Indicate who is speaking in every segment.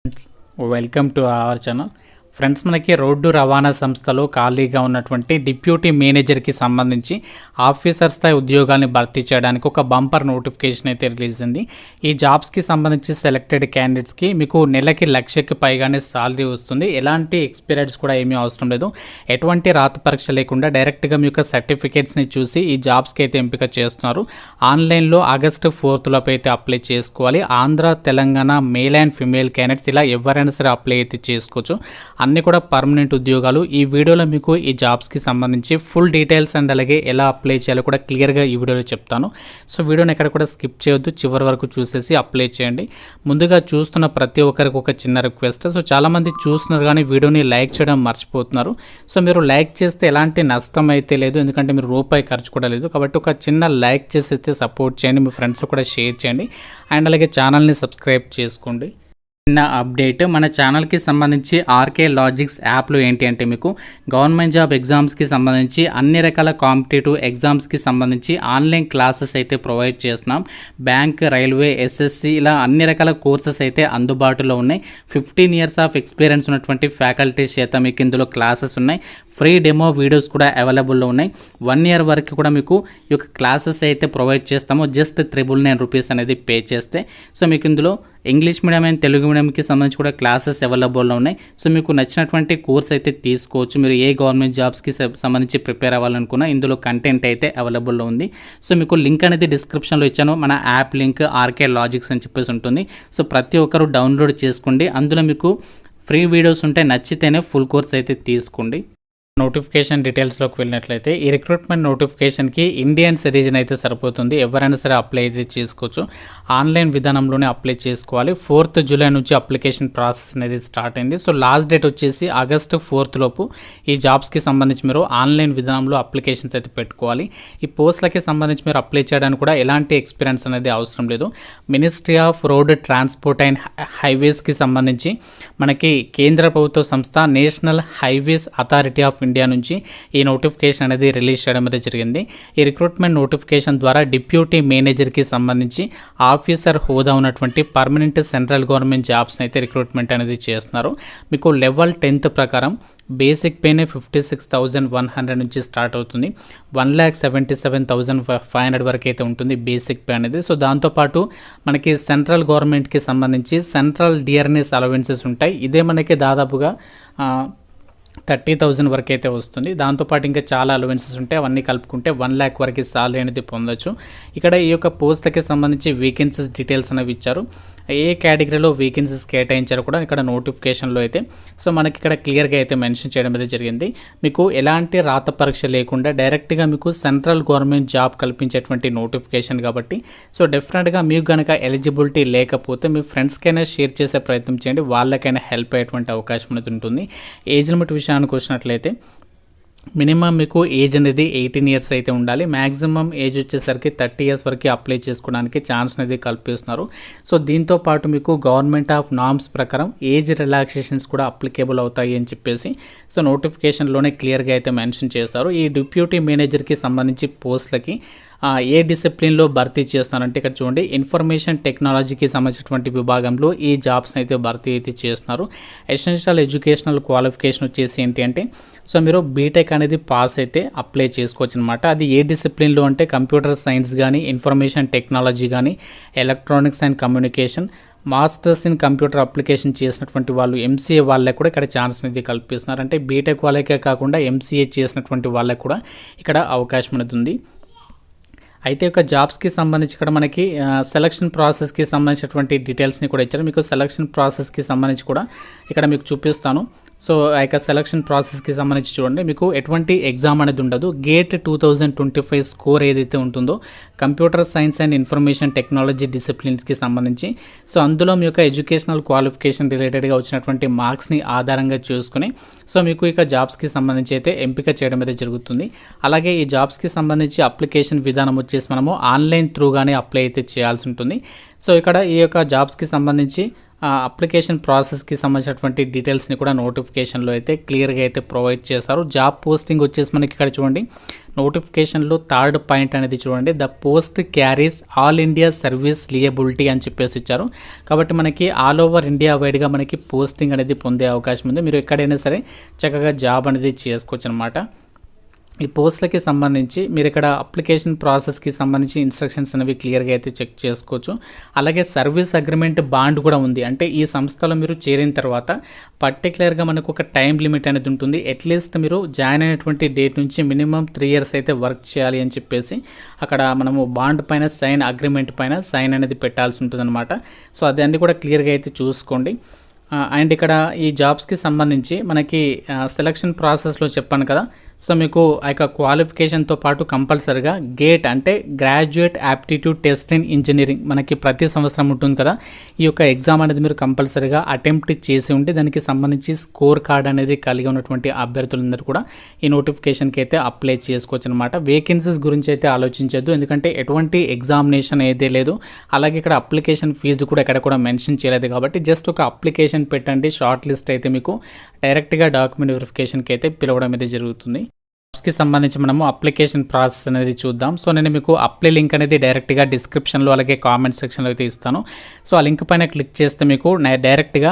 Speaker 1: Friends, welcome to our channel. Friends, మనకి road రవాణా సంస్థలో ఖాళీగా ఉన్నటువంటి డిప్యూటీ మేనేజర్కి సంబంధించి ఆఫీసర్ స్థాయి ఉద్యోగాల్ని భర్తీ చేయడానికి ఒక బంపర్ నోటిఫికేషన్ అయితే రిలీజ్ అయింది. ఈ జాబ్స్కి సంబంధించి సెలెక్టెడ్ క్యాండిడేట్స్కి మీకు నెలకి 1,00,000కి పైగానే సాలరీ వస్తుంది. ఎలాంటి ఎక్స్పీరియన్స్ కూడా ఏమీ అవసరం లేదు. ఎటువంటి రాత పరీక్ష లేకుండా డైరెక్ట్గా మీ యొక్క సర్టిఫికేట్స్ని చూసి ఈ జాబ్స్కి అయితే ఎంపిక చేస్తున్నారు. ఆన్లైన్లో ఆగస్టు 4th లోపు అయితే అప్లై చేసుకోవాలి. Andhra, Telangana male and female candidates ఇలా ఎవరైనా సరే అప్లై అయితే చేసుకోవచ్చు. అన్నీ కూడా పర్మనెంట్ ఉద్యోగాలు. ఈ వీడియోలో మీకు ఈ జాబ్స్కి సంబంధించి ఫుల్ డీటెయిల్స్ అండ్ అలాగే ఎలా అప్లై చేయాలో కూడా క్లియర్గా ఈ వీడియోలో చెప్తాను. సో వీడియోని ఎక్కడ కూడా స్కిప్ చేయొద్దు, చివరి వరకు చూసేసి అప్లై చేయండి. ముందుగా చూస్తున్న ప్రతి ఒక్కరికి ఒక చిన్న రిక్వెస్ట్. సో చాలామంది చూస్తున్నారు కానీ వీడియోని లైక్ చేయడం మర్చిపోతున్నారు. సో మీరు లైక్ చేస్తే ఎలాంటి నష్టం అయితే లేదు, ఎందుకంటే మీరు రూపాయి ఖర్చు కూడా లేదు. కాబట్టి ఒక చిన్న లైక్ చేసి అయితే సపోర్ట్ చేయండి, మీ ఫ్రెండ్స్ కూడా షేర్ చేయండి అండ్ అలాగే ఛానల్ని సబ్స్క్రైబ్ చేసుకోండి. చిన్న అప్డేట్, మన ఛానల్కి సంబంధించి ఆర్కే లాజిక్స్ యాప్లో ఏంటి అంటే మీకు గవర్నమెంట్ జాబ్ ఎగ్జామ్స్కి సంబంధించి అన్ని రకాల కాంపిటేటివ్ ఎగ్జామ్స్కి సంబంధించి ఆన్లైన్ క్లాసెస్ అయితే ప్రొవైడ్ చేస్తున్నాం. బ్యాంక్, రైల్వే, ఎస్ఎస్సి ఇలా అన్ని రకాల కోర్సెస్ అయితే అందుబాటులో ఉన్నాయి. 15 years ఆఫ్ ఎక్స్పీరియన్స్ ఉన్నటువంటి ఫ్యాకల్టీస్ చేత మీకు ఇందులో క్లాసెస్ ఉన్నాయి. ఫ్రీ డెమో వీడియోస్ కూడా అవైలబుల్లో ఉన్నాయి. 1 year వరకు కూడా మీకు ఈ యొక్క క్లాసెస్ అయితే ప్రొవైడ్ చేస్తాము. జస్ట్ 999 రూపీస్ అనేది పే చేస్తే. సో మీకు ఇందులో ఇంగ్లీష్ మీడియం అండ్ తెలుగు మీడియంకి సంబంధించి కూడా క్లాసెస్ అవైలబుల్లో ఉన్నాయి. సో మీకు నచ్చినటువంటి కోర్స్ అయితే తీసుకోవచ్చు. మీరు ఏ గవర్నమెంట్ జాబ్స్కి సంబంధించి ప్రిపేర్ అవ్వాలనుకున్నా ఇందులో కంటెంట్ అయితే అవైలబుల్లో ఉంది. సో మీకు లింక్ అనేది డిస్క్రిప్షన్లో ఇచ్చాను. మన యాప్ లింక్ ఆర్కే లాజిక్స్ అని చెప్పేసి ఉంటుంది. సో ప్రతి ఒక్కరు డౌన్లోడ్ చేసుకోండి. అందులో మీకు ఫ్రీ వీడియోస్ ఉంటాయి. నచ్చితేనే ఫుల్ కోర్స్ అయితే తీసుకోండి. నోటిఫికేషన్ డీటెయిల్స్లోకి వెళ్ళినట్లయితే ఈ రిక్రూట్మెంట్ నోటిఫికేషన్కి ఇండియన్ సిటిజన్ అయితే సరిపోతుంది. ఎవరైనా సరే అప్లై అయితే చేసుకోవచ్చు. ఆన్లైన్ విధానంలోనే అప్లై చేసుకోవాలి. 4th July నుంచి అప్లికేషన్ ప్రాసెస్ అనేది స్టార్ట్ అయింది. సో లాస్ట్ డేట్ వచ్చేసి ఆగస్టు 4th లోపు ఈ జాబ్స్కి సంబంధించి మీరు ఆన్లైన్ విధానంలో అప్లికేషన్స్ అయితే పెట్టుకోవాలి. ఈ పోస్టులకి సంబంధించి మీరు అప్లై చేయడానికి కూడా ఎలాంటి ఎక్స్పీరియన్స్ అనేది అవసరం లేదు. Ministry of Road Transport and హైవేస్కి సంబంధించి మనకి కేంద్ర ప్రభుత్వ సంస్థ National Highways Authority of India నుంచి ఈ నోటిఫికేషన్ అనేది రిలీజ్ చేయడం అయితే జరిగింది. ఈ రిక్రూట్మెంట్ నోటిఫికేషన్ ద్వారా డిప్యూటీ మేనేజర్కి సంబంధించి ఆఫీసర్ హోదా ఉన్నటువంటి పర్మనెంట్ సెంట్రల్ గవర్నమెంట్ జాబ్స్ని అయితే రిక్రూట్మెంట్ అనేది చేస్తున్నారు. మీకు లెవెల్ 10th ప్రకారం బేసిక్ పేనే 56,100 నుంచి స్టార్ట్ అవుతుంది. 1,77,500 వరకు అయితే ఉంటుంది బేసిక్ పే అనేది. సో దాంతోపాటు మనకి సెంట్రల్ గవర్నమెంట్కి సంబంధించి సెంట్రల్ డియర్నెస్ అలవెన్సెస్ ఉంటాయి. ఇదే మనకి దాదాపుగా 30,000 వరకు అయితే వస్తుంది. దాంతోపాటు ఇంకా చాలా అలవెన్సెస్ ఉంటాయి. అవన్నీ కలుపుకుంటే 1 lakh వరకు సాలరీ అనేది పొందొచ్చు. ఇక్కడ ఈ యొక్క పోస్ట్లకి సంబంధించి వేకెన్సీస్ డీటెయిల్స్ అనేవి ఇచ్చారు. ఏ కేటగిరీలో వేకెన్సీస్ కేటాయించారో కూడా ఇక్కడ నోటిఫికేషన్లో అయితే సో మనకి ఇక్కడ క్లియర్గా అయితే మెన్షన్ చేయడం అయితే జరిగింది. మీకు ఎలాంటి రాత పరీక్ష లేకుండా డైరెక్ట్గా మీకు సెంట్రల్ గవర్నమెంట్ జాబ్ కల్పించేటువంటి నోటిఫికేషన్ కాబట్టి సో డెఫినెట్గా మీకు కనుక ఎలిజిబిలిటీ లేకపోతే మీ ఫ్రెండ్స్కైనా షేర్ చేసే ప్రయత్నం చేయండి. వాళ్ళకైనా హెల్ప్ అయ్యేటువంటి అవకాశం అనేది ఉంటుంది. ఏజ్ లిమిట్ విషయానికి వచ్చినట్లయితే మినిమం మీకు ఏజ్ అనేది 18 years అయితే ఉండాలి. మ్యాక్సిమం ఏజ్ వచ్చేసరికి 30 years వరకు అప్లై చేసుకోవడానికి ఛాన్స్ అనేది కల్పిస్తున్నారు. సో దీంతో పాటు మీకు గవర్నమెంట్ ఆఫ్ నార్మ్స్ ప్రకారం ఏజ్ రిలాక్సేషన్స్ కూడా అప్లికేబుల్ అవుతాయి అని చెప్పేసి సో నోటిఫికేషన్లోనే క్లియర్గా అయితే మెన్షన్ చేశారు. ఈ డిప్యూటీ మేనేజర్కి సంబంధించి పోస్టులకి ఏ డిసిప్లిన్లో భర్తీ చేస్తున్నారంటే ఇక్కడ చూడండి, ఇన్ఫర్మేషన్ టెక్నాలజీకి సంబంధించినటువంటి విభాగంలో ఈ జాబ్స్ని అయితే భర్తీ అయితే చేస్తున్నారు. ఎసెన్షియల్ ఎడ్యుకేషనల్ క్వాలిఫికేషన్ వచ్చేసి ఏంటి అంటే సో మీరు బీటెక్ అనేది పాస్ అయితే అప్లై చేసుకోవచ్చు అనమాట. అది ఏ డిసిప్లిన్లో అంటే కంప్యూటర్ సైన్స్ కానీ, ఇన్ఫర్మేషన్ టెక్నాలజీ కానీ, electronics and communication, masters in computer application చేసినటువంటి వాళ్ళు ఎంసీఏ వాళ్ళకి కూడా ఇక్కడ ఛాన్స్ అనేది కల్పిస్తున్నారు. అంటే బీటెక్ వాళ్ళకే కాకుండా ఎంసీఏ చేసినటువంటి వాళ్ళకి కూడా ఇక్కడ అవకాశం అనేది ఉంది. అయితే ఒక జాబ్స్కి సంబంధించి ఇక్కడ మనకి సెలక్షన్ ప్రాసెస్కి సంబంధించినటువంటి డీటెయిల్స్ని కూడా ఇచ్చారు. మీకు సెలక్షన్ ప్రాసెస్కి సంబంధించి కూడా ఇక్కడ మీకు చూపిస్తాను. సో ఆ యొక్క సెలక్షన్ ప్రాసెస్కి సంబంధించి చూడండి, మీకు ఎటువంటి ఎగ్జామ్ అనేది ఉండదు. గేట్ 2025 స్కోర్ ఏదైతే ఉంటుందో computer science and information technology డిసిప్లిన్స్కి సంబంధించి సో అందులో మీ యొక్క ఎడ్యుకేషనల్ క్వాలిఫికేషన్ రిలేటెడ్గా వచ్చినటువంటి మార్క్స్ని ఆధారంగా చూసుకుని సో మీకు ఇక జాబ్స్కి సంబంధించి అయితే ఎంపిక చేయడం అయితే జరుగుతుంది. అలాగే ఈ జాబ్స్కి సంబంధించి అప్లికేషన్ విధానం వచ్చేసి మనము ఆన్లైన్ త్రూగానే అప్లై అయితే చేయాల్సి ఉంటుంది. సో ఇక్కడ ఈ యొక్క జాబ్స్కి సంబంధించి అప్లికేషన్ ప్రాసెస్కి సంబంధించినటువంటి డీటెయిల్స్ని కూడా నోటిఫికేషన్లో అయితే క్లియర్గా అయితే ప్రొవైడ్ చేశారు. జాబ్ పోస్టింగ్ వచ్చేసి మనకి ఇక్కడ చూడండి, నోటిఫికేషన్లో థర్డ్ పాయింట్ అనేది చూడండి, the post carries all India service liability అని చెప్పేసి ఇచ్చారు. కాబట్టి మనకి ఆల్ ఓవర్ ఇండియా వైడ్గా మనకి పోస్టింగ్ అనేది పొందే అవకాశం ఉంది. మీరు ఎక్కడైనా సరే చక్కగా జాబ్ అనేది చేసుకోవచ్చు అనమాట. ఈ పోస్టులకి సంబంధించి మీరు ఇక్కడ అప్లికేషన్ ప్రాసెస్కి సంబంధించి ఇన్స్ట్రక్షన్స్ అనేవి క్లియర్గా అయితే చెక్ చేసుకోవచ్చు. అలాగే సర్వీస్ అగ్రిమెంట్ బాండ్ కూడా ఉంది. అంటే ఈ సంస్థలో మీరు చేరిన తర్వాత పర్టికులర్గా మనకు ఒక టైం లిమిట్ అనేది ఉంటుంది. అట్లీస్ట్ మీరు జాయిన్ అయినటువంటి డేట్ నుంచి మినిమం 3 years అయితే వర్క్ చేయాలి అని చెప్పేసి అక్కడ మనము బాండ్ పైన సైన్, అగ్రిమెంట్ పైన సైన్ అనేది పెట్టాల్సి ఉంటుందన్నమాట. సో అదన్నీ కూడా క్లియర్గా అయితే చూసుకోండి. అండ్ ఇక్కడ ఈ జాబ్స్కి సంబంధించి మనకి సెలక్షన్ ప్రాసెస్లో చెప్పాను కదా, సో మీకు ఆ యొక్క క్వాలిఫికేషన్తో పాటు కంపల్సరీగా గేట్ అంటే graduate aptitude test in engineering మనకి ప్రతి సంవత్సరం ఉంటుంది కదా, ఈ యొక్క ఎగ్జామ్ అనేది మీరు కంపల్సరీగా అటెంప్ట్ చేసి ఉంటే దానికి సంబంధించి స్కోర్ కార్డ్ అనేది కలిగి ఉన్నటువంటి అభ్యర్థులందరూ కూడా ఈ నోటిఫికేషన్కి అయితే అప్లై చేసుకోవచ్చు అనమాట. వేకెన్సీస్ గురించి అయితే ఆలోచించద్దు, ఎందుకంటే ఎటువంటి ఎగ్జామినేషన్ అయితే లేదు. అలాగే ఇక్కడ అప్లికేషన్ ఫీజు కూడా ఎక్కడ కూడా మెన్షన్ చేయలేదు. కాబట్టి జస్ట్ ఒక అప్లికేషన్ పెట్టండి, షార్ట్ లిస్ట్ అయితే మీకు డైరెక్ట్గా డాక్యుమెంట్ వెరిఫికేషన్కి అయితే పిలవడం అయితే జరుగుతుంది. జాబ్స్కి సంబంధించి మనము అప్లికేషన్ ప్రాసెస్ అనేది చూద్దాం. సో నేను మీకు అప్లై లింక్ అనేది డైరెక్ట్గా డిస్క్రిప్షన్లో అలాగే కామెంట్ సెక్షన్లో అయితే ఇస్తాను. సో ఆ లింక్ పైన క్లిక్ చేస్తే మీకు డైరెక్ట్గా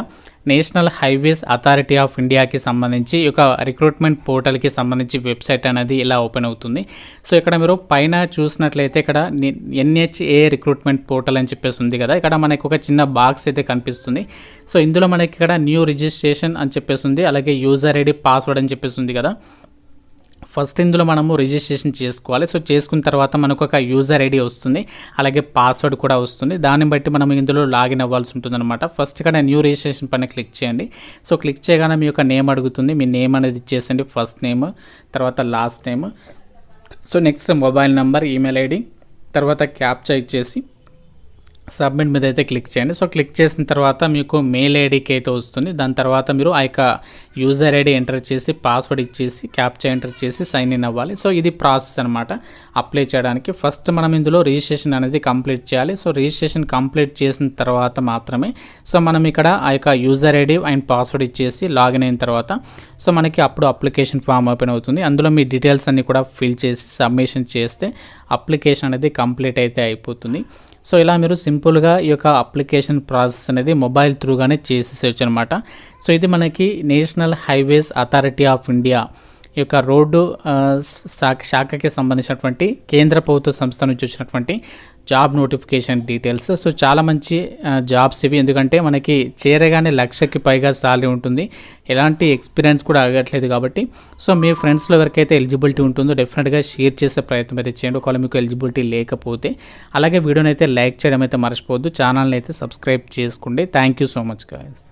Speaker 1: నేషనల్ హైవేస్ అథారిటీ ఆఫ్ ఇండియాకి సంబంధించి ఈ యొక్క రిక్రూట్మెంట్ పోర్టల్కి సంబంధించి వెబ్సైట్ అనేది ఇలా ఓపెన్ అవుతుంది. సో ఇక్కడ మీరు పైన చూసినట్లయితే ఇక్కడ NHA రిక్రూట్మెంట్ పోర్టల్ అని చెప్పేసి ఉంది కదా, ఇక్కడ మనకు ఒక చిన్న బాక్స్ అయితే కనిపిస్తుంది. సో ఇందులో మనకి ఇక్కడ న్యూ రిజిస్ట్రేషన్ అని చెప్పేసి ఉంది, అలాగే యూజర్ ఐడి, పాస్వర్డ్ అని చెప్పేసి ఉంది కదా. ఫస్ట్ ఇందులో మనము రిజిస్ట్రేషన్ చేసుకోవాలి. సో చేసుకున్న తర్వాత మనకు ఒక యూజర్ ఐడి వస్తుంది, అలాగే పాస్వర్డ్ కూడా వస్తుంది. దాన్ని బట్టి మనం ఇందులో లాగిన్ అవ్వాల్సి ఉంటుందన్నమాట. ఫస్ట్ ఇక్కడ న్యూ రిజిస్ట్రేషన్ పైన క్లిక్ చేయండి. సో క్లిక్ చేయగానే మీ యొక్క నేమ్ అడుగుతుంది, మీ నేమ్ అనేది ఇచ్చేసండి, ఫస్ట్ నేమ్, తర్వాత last name. So next mobile number, email ID, తర్వాత క్యాప్చా ఇచ్చేసి సబ్మిట్ మీద అయితే క్లిక్ చేయండి. సో క్లిక్ చేసిన తర్వాత మీకు మెయిల్ ఐడికి అయితే వస్తుంది. దాని తర్వాత మీరు ఆ యొక్క యూజర్ ఐడి ఎంటర్ చేసి, పాస్వర్డ్ ఇచ్చేసి, క్యాప్చా ఎంటర్ చేసి సైన్ ఇన్ అవ్వాలి. సో ఇది ప్రాసెస్ అనమాట అప్లై చేయడానికి. ఫస్ట్ మనం ఇందులో రిజిస్ట్రేషన్ అనేది కంప్లీట్ చేయాలి. సో రిజిస్ట్రేషన్ కంప్లీట్ చేసిన తర్వాత మాత్రమే సో మనం ఇక్కడ ఆ యొక్క యూజర్ ఐడి అండ్ పాస్వర్డ్ ఇచ్చేసి లాగిన్ అయిన తర్వాత సో మనకి అప్పుడు అప్లికేషన్ ఫామ్ ఓపెన్ అవుతుంది. అందులో మీ డీటెయిల్స్ అన్నీ కూడా ఫిల్ చేసి సబ్మిషన్ చేస్తే అప్లికేషన్ అనేది కంప్లీట్ అయితే అయిపోతుంది. సో ఇలా మీరు సింపుల్గా ఈ యొక్క అప్లికేషన్ ప్రాసెస్ అనేది మొబైల్ త్రూగానే చేసేసేయచ్చు అనమాట. సో ఇది మనకి national Highways Authority of India ఈ యొక్క రోడ్డు శాఖకి సంబంధించినటువంటి కేంద్ర ప్రభుత్వ సంస్థ నుంచి వచ్చినటువంటి జాబ్ నోటిఫికేషన్ డీటెయిల్స్. సో చాలా మంచి జాబ్స్ ఇవి, ఎందుకంటే మనకి చేరగానే 1,00,000కి పైగా సాలరీ ఉంటుంది, ఎలాంటి ఎక్స్పీరియన్స్ కూడా అడగట్లేదు. కాబట్టి సో మీ ఫ్రెండ్స్లో ఎవరికైతే ఎలిజిబిలిటీ ఉంటుందో డెఫినెట్గా షేర్ చేసే ప్రయత్నం అయితే చేయండి, ఒకవేళ మీకు ఎలిజిబిలిటీ లేకపోతే. అలాగే వీడియోని అయితే లైక్ చేయడం అయితే మర్చిపోవద్దు, ఛానల్ని అయితే సబ్స్క్రైబ్ చేసుకోండి. Thank you so much guys.